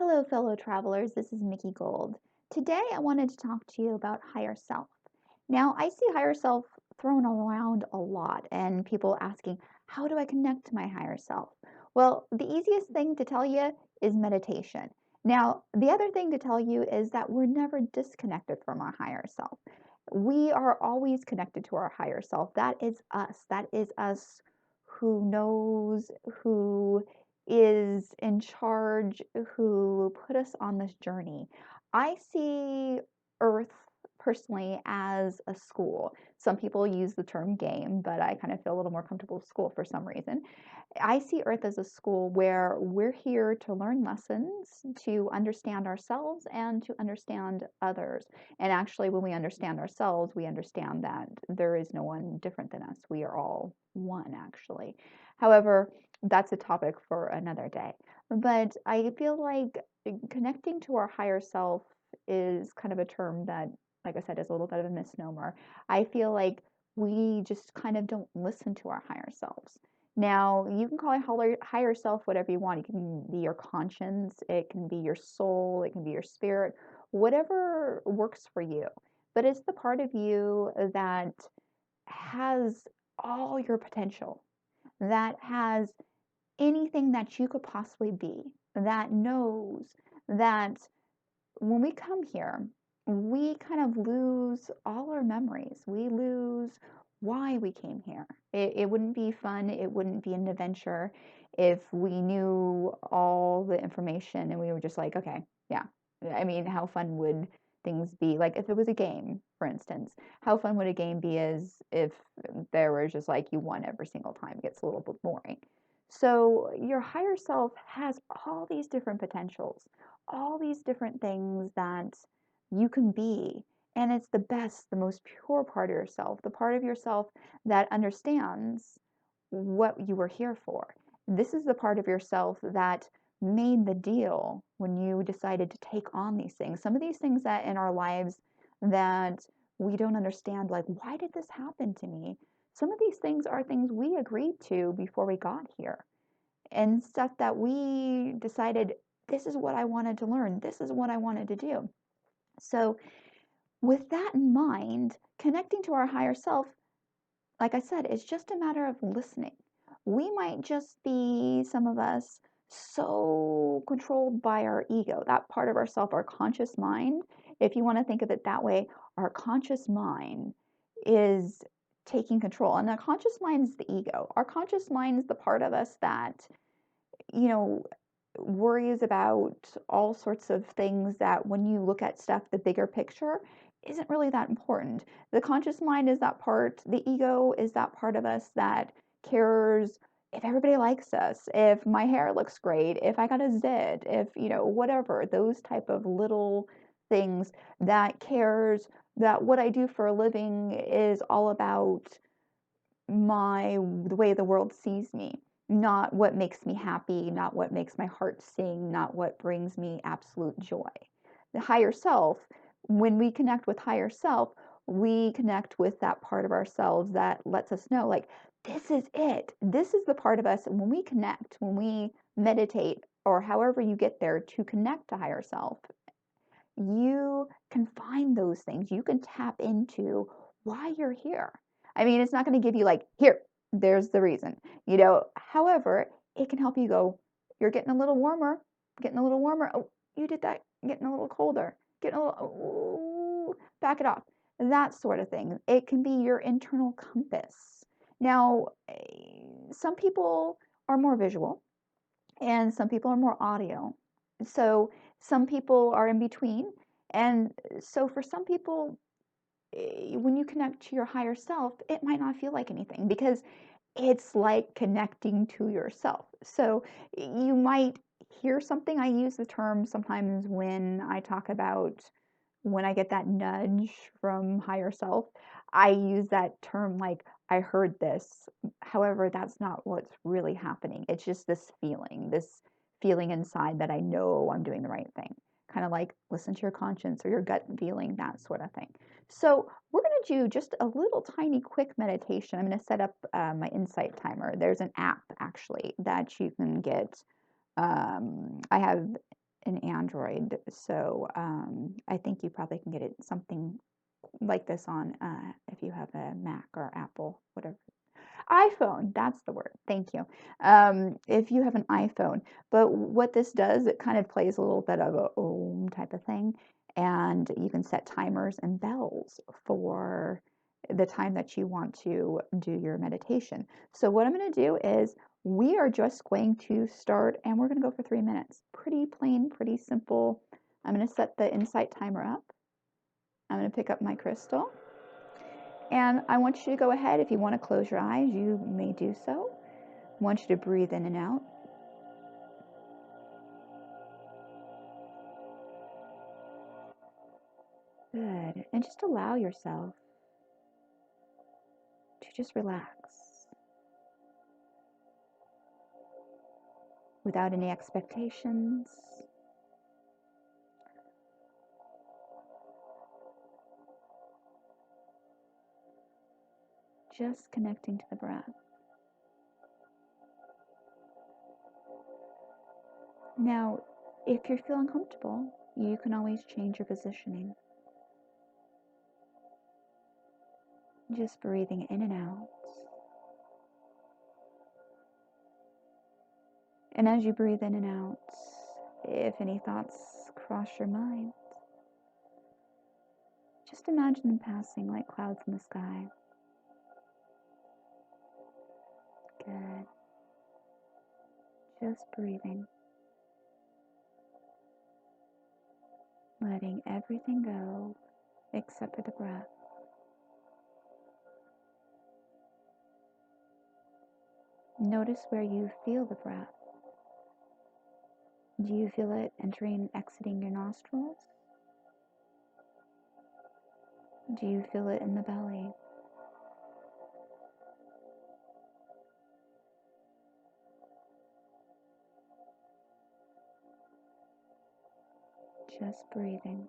Hello, fellow travelers. This is Mickey Gold. Today, I wanted to talk to you about higher self. Now, I see higher self thrown around a lot, and people asking, how do I connect to my higher self? Well, the easiest thing to tell you is meditation. Now, the other thing to tell you is that we're never disconnected from our higher self. We are always connected to our higher self. That is us. That is us who knows, who is in charge, who put us on this journey. I see Earth personally as a school. Some people use the term game, but I kind of feel a little more comfortable with school for some reason. I see Earth as a school where we're here to learn lessons, to understand ourselves, and to understand others. And actually, when we understand ourselves, we understand that there is no one different than us. We are all one, actually. However, that's a topic for another day. But I feel like connecting to our higher self is kind of a term that, like I said, is a little bit of a misnomer. I feel like we just kind of don't listen to our higher selves. Now, you can call it higher self whatever you want. It can be your conscience, it can be your soul, it can be your spirit, whatever works for you. But it's the part of you that has all your potential, that has anything that you could possibly be, that knows that when we come here, we kind of lose all our memories. We lose why we came here. It wouldn't be fun, it wouldn't be an adventure if we knew all the information and we were just like, okay, yeah. I mean, how fun would things be? Like if it was a game, for instance, how fun would a game be as if there was just like you won every single time? It gets a little bit boring. So your higher self has all these different potentials, all these different things that you can be. And it's the best, the most pure part of yourself, the part of yourself that understands what you were here for. This is the part of yourself that made the deal when you decided to take on these things. Some of these things that in our lives that we don't understand, like, why did this happen to me? Some of these things are things we agreed to before we got here and stuff that we decided this is what I wanted to learn, this is what I wanted to do. So, with that in mind, connecting to our higher self, like I said, it's just a matter of listening. We might just be, some of us, so controlled by our ego, that part of ourself, our conscious mind. If you want to think of it that way, our conscious mind is taking control. And the conscious mind is the ego. Our conscious mind is the part of us that you know, worries about all sorts of things that when you look at stuff, the bigger picture isn't really that important. The conscious mind is that part, the ego is that part of us that cares if everybody likes us, if my hair looks great, if I got a zit, if, whatever, those type of little things that cares that what I do for a living is all about the way the world sees me, not what makes me happy, not what makes my heart sing, not what brings me absolute joy. The higher self, when we connect with higher self, we connect with that part of ourselves that lets us know, like, this is it. This is the part of us. And when we connect, when we meditate, or however you get there to connect to higher self, you can find those things. You can tap into why you're here. I mean, it's not going to give you like, here, there's the reason, However, it can help you go, you're getting a little warmer, getting a little warmer. Oh, you did that, getting a little colder, getting a little, back it off. That sort of thing. It can be your internal compass. Now, some people are more visual and some people are more audio. So some people are in between. And so for some people, when you connect to your higher self, it might not feel like anything because it's like connecting to yourself. So you might hear something. I use the term sometimes when I talk about when I get that nudge from higher self, I use that term like, I heard this. However, that's not what's really happening. It's just this feeling inside that I know I'm doing the right thing. Kind of like listen to your conscience or your gut feeling, that sort of thing. So, we're going to do just a little tiny quick meditation. I'm going to set up my insight timer. There's an app actually that you can get. I have an Android, so I think you probably can get it something like this on if you have a Mac or Apple, whatever. iPhone, that's the word. Thank you. If you have an iPhone, but what this does, it kind of plays a little bit of a om type of thing, and you can set timers and bells for the time that you want to do your meditation. So what I'm going to do is we are just going to start and we're going to go for 3 minutes. Pretty plain, pretty simple. I'm going to set the Insight timer up. I'm going to pick up my crystal. And I want you to go ahead. If you want to close your eyes, you may do so. I want you to breathe in and out. Good. And just allow yourself to just relax without any expectations. Just connecting to the breath. Now, if you're feeling comfortable, you can always change your positioning. Just breathing in and out. And as you breathe in and out, if any thoughts cross your mind, just imagine them passing like clouds in the sky. Good. Just breathing. Letting everything go except for the breath. Notice where you feel the breath. Do you feel it entering and exiting your nostrils? Do you feel it in the belly? Just breathing.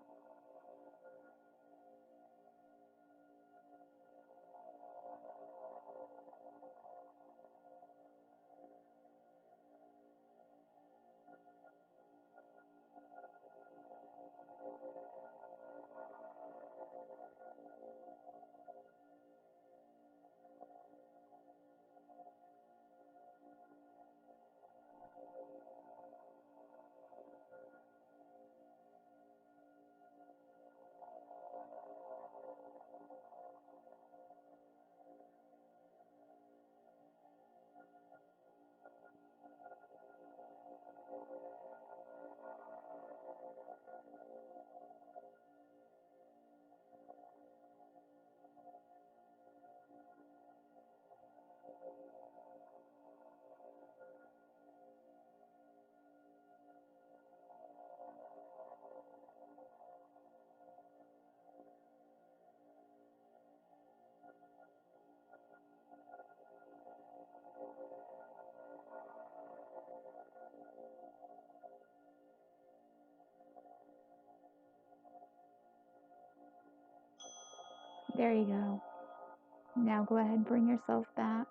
There you go. Now go ahead, bring yourself back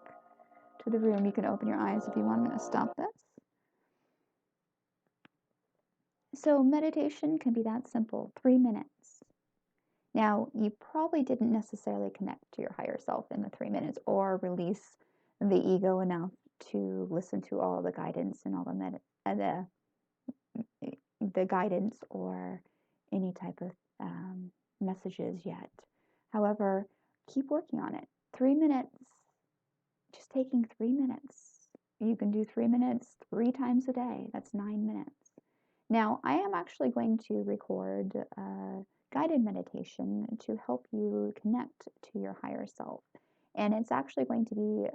to the room. You can open your eyes if you want. I'm going to stop this. So meditation can be that simple, 3 minutes. Now, you probably didn't necessarily connect to your higher self in the 3 minutes or release the ego enough to listen to all the guidance and all the guidance or any type of messages yet. However, keep working on it. 3 minutes, just taking 3 minutes. You can do 3 minutes 3 times a day. That's 9 minutes. Now, I am actually going to record a guided meditation to help you connect to your higher self. And it's actually going to be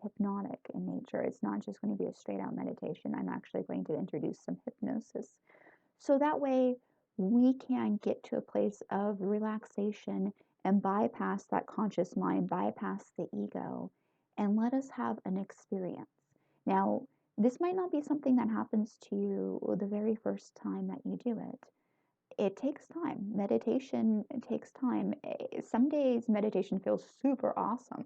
hypnotic in nature. It's not just going to be a straight out meditation. I'm actually going to introduce some hypnosis. So that way we can get to a place of relaxation and bypass that conscious mind, bypass the ego, and let us have an experience. Now, this might not be something that happens to you the very first time that you do it. It takes time. Meditation takes time. Some days meditation feels super awesome.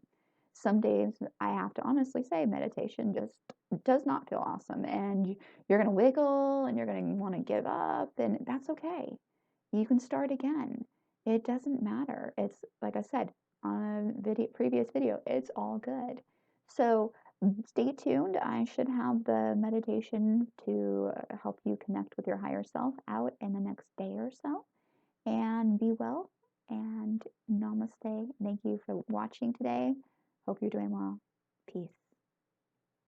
Some days I have to honestly say meditation just does not feel awesome, and you're going to wiggle and you're going to want to give up, and that's okay. You can start again. It doesn't matter. It's like I said on a previous video, it's all good. So stay tuned. I should have the meditation to help you connect with your higher self out in the next day or so. And be well and namaste. Thank you for watching today. Hope you're doing well. Peace.